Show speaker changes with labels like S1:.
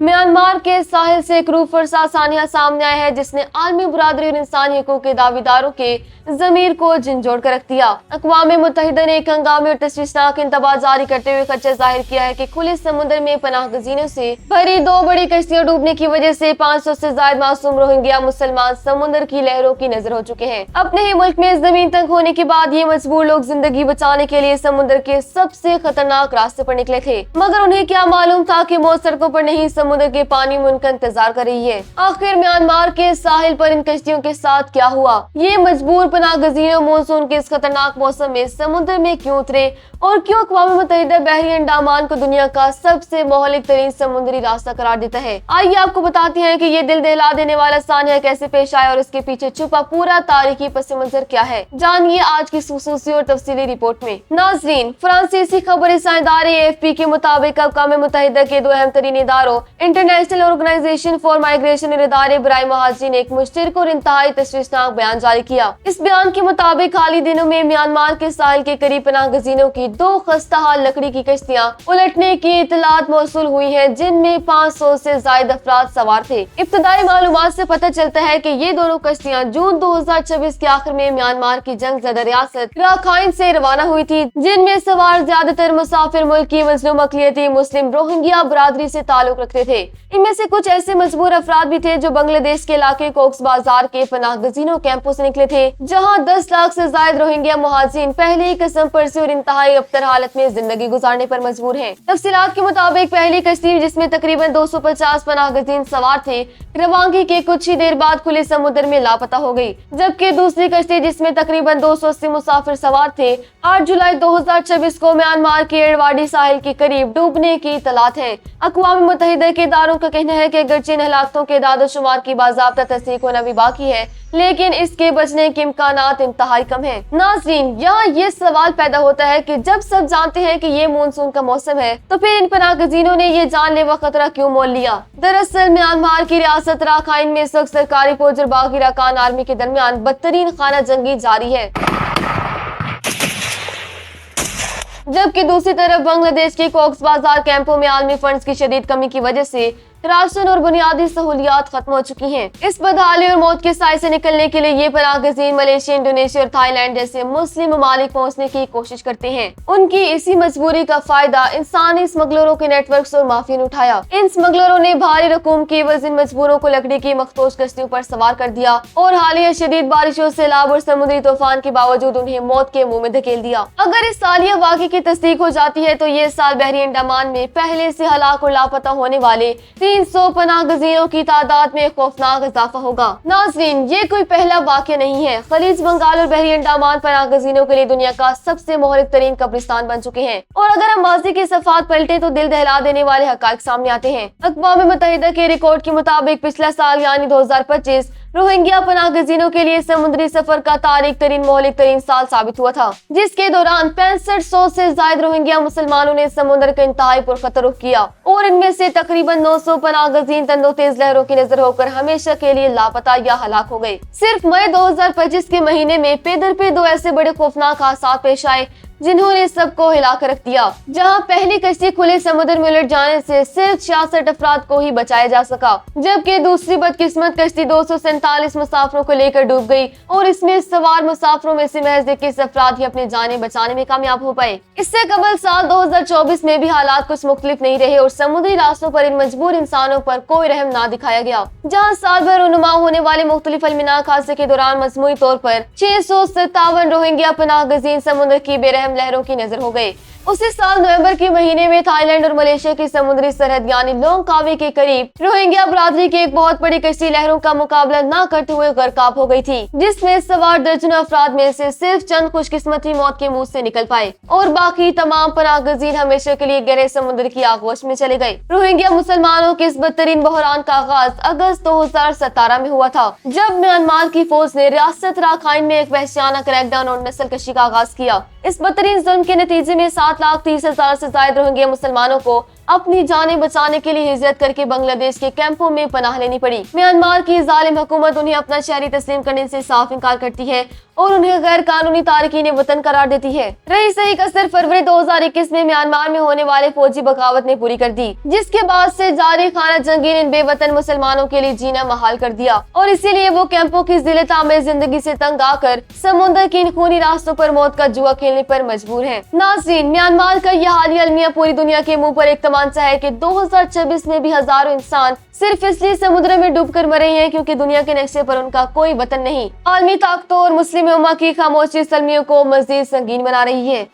S1: Myanmar के साहिल से एक रूह फरसा सानिया सामने आया है, जिसने आलमी बरादरी और इंसानी हकूक के दावेदारों के जमीर को झंझोड़ कर रख दिया। अक़वाम मुत्तहिदा ने एक हंगामी और तशवीशनाक इंतबाह जारी करते हुए खदशा जाहिर किया है कि खुले समुद्र में पनाह गजीनों से भरी 2 बड़ी कश्तियां डूबने की वजह से 500 से ज्यादा मासूम रोहिंग्या मुसलमान समुद्र की लहरों की नजर हो चुके हैं। अपने ही मुल्क में जमीन तंग होने के बाद ये मजबूर लोग जिंदगी बचाने के लिए समुद्र के सबसे खतरनाक रास्ते पर निकले थे, मगर उन्हें क्या मालूम था कि मौत सड़कों पर नहीं, समुद्र के पानी में उनका इंतजार कर रही है। आखिर म्यांमार के साहिल पर इन कश्तियों के साथ क्या हुआ? ये मजबूर पनाह गजीनों मानसून के इस खतरनाक मौसम में समुद्र में क्यों उतरे और क्यों अक़वाम मुत्तहिदा बहरी अंडमान को दुनिया का सबसे मोहलिक तरीन समुद्री रास्ता करार देता है? आइए आपको बताते हैं कि ये दिल दहला देने वाला सानिया कैसे पेश आया और इसके पीछे छुपा पूरा तारीखी पस मंजर क्या है। जानिए आज की खुसूसी और तफसीली रिपोर्ट में। नाज़रीन, फ्रांसीसी खबरी इदारे AFP के मुताबिक अक़वाम मुत्तहिदा के 2 अहम तरीन इदारों इंटरनेशनल ऑर्गेनाइजेशन फॉर माइग्रेशन और इदारे बराए महाजिरीन ने एक मुश्तरक और इंतहाई तशवीशनाक बयान जारी किया। इस बयान के मुताबिक हाल ही दिनों में म्यांमार के साहिल के करीब पनाह गजीनों की 2 खस्ता हाल लकड़ी की कश्तियां उलटने की इतलात मौसूल हुई है, जिनमें 500 से ज्यादा अफराद सवार थे। इब्तदाई मालूमात से पता चलता है कि ये दोनों कश्तियां जून 2026 के आखिर में म्यांमार की जंग ज़दा रियासत राखाइन से रवाना हुई थी, जिनमें सवार ज्यादातर मुसाफिर मुल्क की मजलूम अक़लियती मुस्लिम रोहिंग्या बरादरी से ताल्लुक रखते थे। इनमें से कुछ ऐसे मजबूर अफराद भी थे जो बांग्लादेश के इलाके कोक्स बाजार के पनाह गजीनों कैंपों से निकले थे, जहां 10 लाख से ज्यादा रोहिंग्या मुहाजिरीन पहले ही कसम परसी और इंतहाई अबतर हालत में जिंदगी गुजारने पर मजबूर हैं। तफसीलात के मुताबिक पहली कश्ती, जिसमें तकरीबन 250 पनाह गजीन सवार थे, रवानगी के कुछ ही देर बाद खुले समुद्र में लापता हो गई, जबकि दूसरी कश्ती, जिसमें तकरीबन 280 मुसाफिर सवार थे, 8 जुलाई 2026 को म्यांमार के एरवाडी साहिल के करीब डूबने की इतलात है। अक़वाम मुत्तहिदा के इदारों का कहना है कि अगरचे इन हलाकतों के दादो शुमार की बाज़ाब्ता तस्दीक होना भी बाकी है, लेकिन इसके बचने के इम्कानात इंतहाई कम है। नाज़रीन, यहाँ ये सवाल पैदा होता है कि जब सब जानते हैं कि ये मानसून का मौसम है, तो फिर इन पनाह गजीनों ने ये जानलेवा खतरा क्यों मोल लिया? दरअसल म्यांमार की रियासत राखाइन में इस वक्त सरकारी फौज और बागी अरकान आर्मी के दरमियान बदतरीन खाना जंगी जारी है, जबकि दूसरी तरफ बांग्लादेश के कोक्स बाजार कैंपों में आलमी फंड्स की शदीद कमी की वजह से राशन और बुनियादी सहूलियात खत्म हो चुकी हैं। इस बदहाली और मौत के साए से निकलने के लिए ये पनाह गजीन मलेशिया, इंडोनेशिया और थाईलैंड जैसे मुस्लिम ममालिक पहुंचने की कोशिश करते हैं। उनकी इसी मजबूरी का फायदा इंसानी स्मगलरों के नेटवर्क और माफिया ने उठाया। इन स्मगलरों ने भारी रकूम की एवज इन मजबूरों को लकड़ी की मखतोश कश्तियों पर सवार कर दिया और हालिया शदीद बारिशों, सैलाब और समुद्री तूफान के बावजूद उन्हें मौत के मुंह में धकेल दिया। अगर इस सालिया वाक़े की तस्दीक हो जाती है तो ये साल बहरी अंडमान में पहले से हलाक और लापता होने वाले 300 पनाह गजीनों की तादाद में खौफनाक इजाफा होगा। नाज़रीन, ये कोई पहला वाक़या नहीं है। खलीज बंगाल और बहरी अंडमान पनाह गजीनों के लिए दुनिया का सबसे मोहलिक तरीन कब्रिस्तान बन चुके हैं, और अगर हम माजी के सफ़ात पलटे तो दिल दहला देने वाले हक़ाइक़ सामने आते हैं। अक़वाम मुत्तहिदा के रिकॉर्ड के मुताबिक पिछला साल यानी 2025 रोहिंग्या पनाह गजीनों के लिए समुद्री सफर का तारीख तरीन मोहलिक तरीन साल साबित हुआ था, जिसके दौरान 6500 से ज्यादा रोहिंग्या मुसलमानों ने समुद्र का इंतहाई पुरखतर रुख किया और इनमें से तकरीबन 900 पनाह गजीन तंदो तेज लहरों की नजर होकर हमेशा के लिए लापता या हलाक हो गए। सिर्फ मई 2025 के महीने में पेदर पे 2 ऐसे बड़े खौफनाक हादसा पेश आए जिन्होंने सबको हिला कर रख दिया, जहां पहली कश्ती खुले समुद्र में उलट जाने से सिर्फ 66 अफराद को ही बचाया जा सका, जबकि दूसरी बदकिस्मत कश्ती 247 मुसाफिरों को लेकर डूब गई और इसमें सवार मुसाफिरों में से महज 21 अफराद ही अपनी जानें बचाने में कामयाब हो पाए। इससे कबल साल 2024 में भी हालात कुछ मुख्तलिफ नहीं रहे और समुद्री रास्तों पर इन मजबूर इंसानों पर कोई रहम ना दिखाया गया, जहाँ साल भर रुनुमा होने वाले मुख्तलिफ अलमिनाक हादसे के दौरान मजमूई तौर पर 657 रोहिंग्या पनाह गजीन समुद्र की बेरहम लहरों की नजर हो गए। उसी साल नवंबर के महीने में थाईलैंड और मलेशिया की समुद्री सरहद यानी लोंगकावी के करीब रोहिंग्या बरादरी की एक बहुत बड़ी कश्ती लहरों का मुकाबला न करते हुए गर्काब हो गई थी, जिसमें सवार दर्जनों अफराद में से सिर्फ चंद खुशकिस्मत ही मौत के मुंह से निकल पाए और बाकी तमाम पनाह गजीन हमेशा के लिए गहरे समुद्र की आगोश में चले गए। रोहिंग्या मुसलमानों के इस बदतरीन बहरान का आगाज अगस्त 2017 में हुआ था, जब म्यांमार की फौज ने रियासत राखाइन में एक वहशियाना क्रैकडाउन और नस्ल कशी का आगाज किया। इस बदतरीन जुल्म के नतीजे में 7,30,000 से ज्यादा रोहिंग्या मुसलमानों को अपनी जानें बचाने के लिए हिजरत करके बांग्लादेश के कैंपों में पनाह लेनी पड़ी। म्यांमार की जालिम हुकूमत उन्हें अपना शहरी तस्लीम करने से साफ इनकार करती है और उन्हें गैर कानूनी तारकीन वतन करार देती है। रही सही कसर फरवरी 2021 में म्यांमार में होने वाले फौजी बगावत ने पूरी कर दी, जिसके बाद से जारी खाना जंगी ने इन बेवतन मुसलमानों के लिए जीना महाल कर दिया और इसीलिए वो कैंपों की जिले तामीर जिंदगी से तंग आकर समुद्र की इन खूनी रास्तों पर मौत का जुआ खेलने पर मजबूर हैं। नाज़रीन, म्यांमार का यह हालिया अलमिया पूरी दुनिया के मुंह पर एक तमाचा है कि 2026 में भी हजारों इंसान सिर्फ इसलिए समुद्र में डूबकर मरे हैं क्योंकि दुनिया के नक्शे पर उनका कोई वतन नहीं। आलमी ताकतों और मुस्लिम उम्मा की खामोशी सलमियों को मजीद संगीन बना रही है।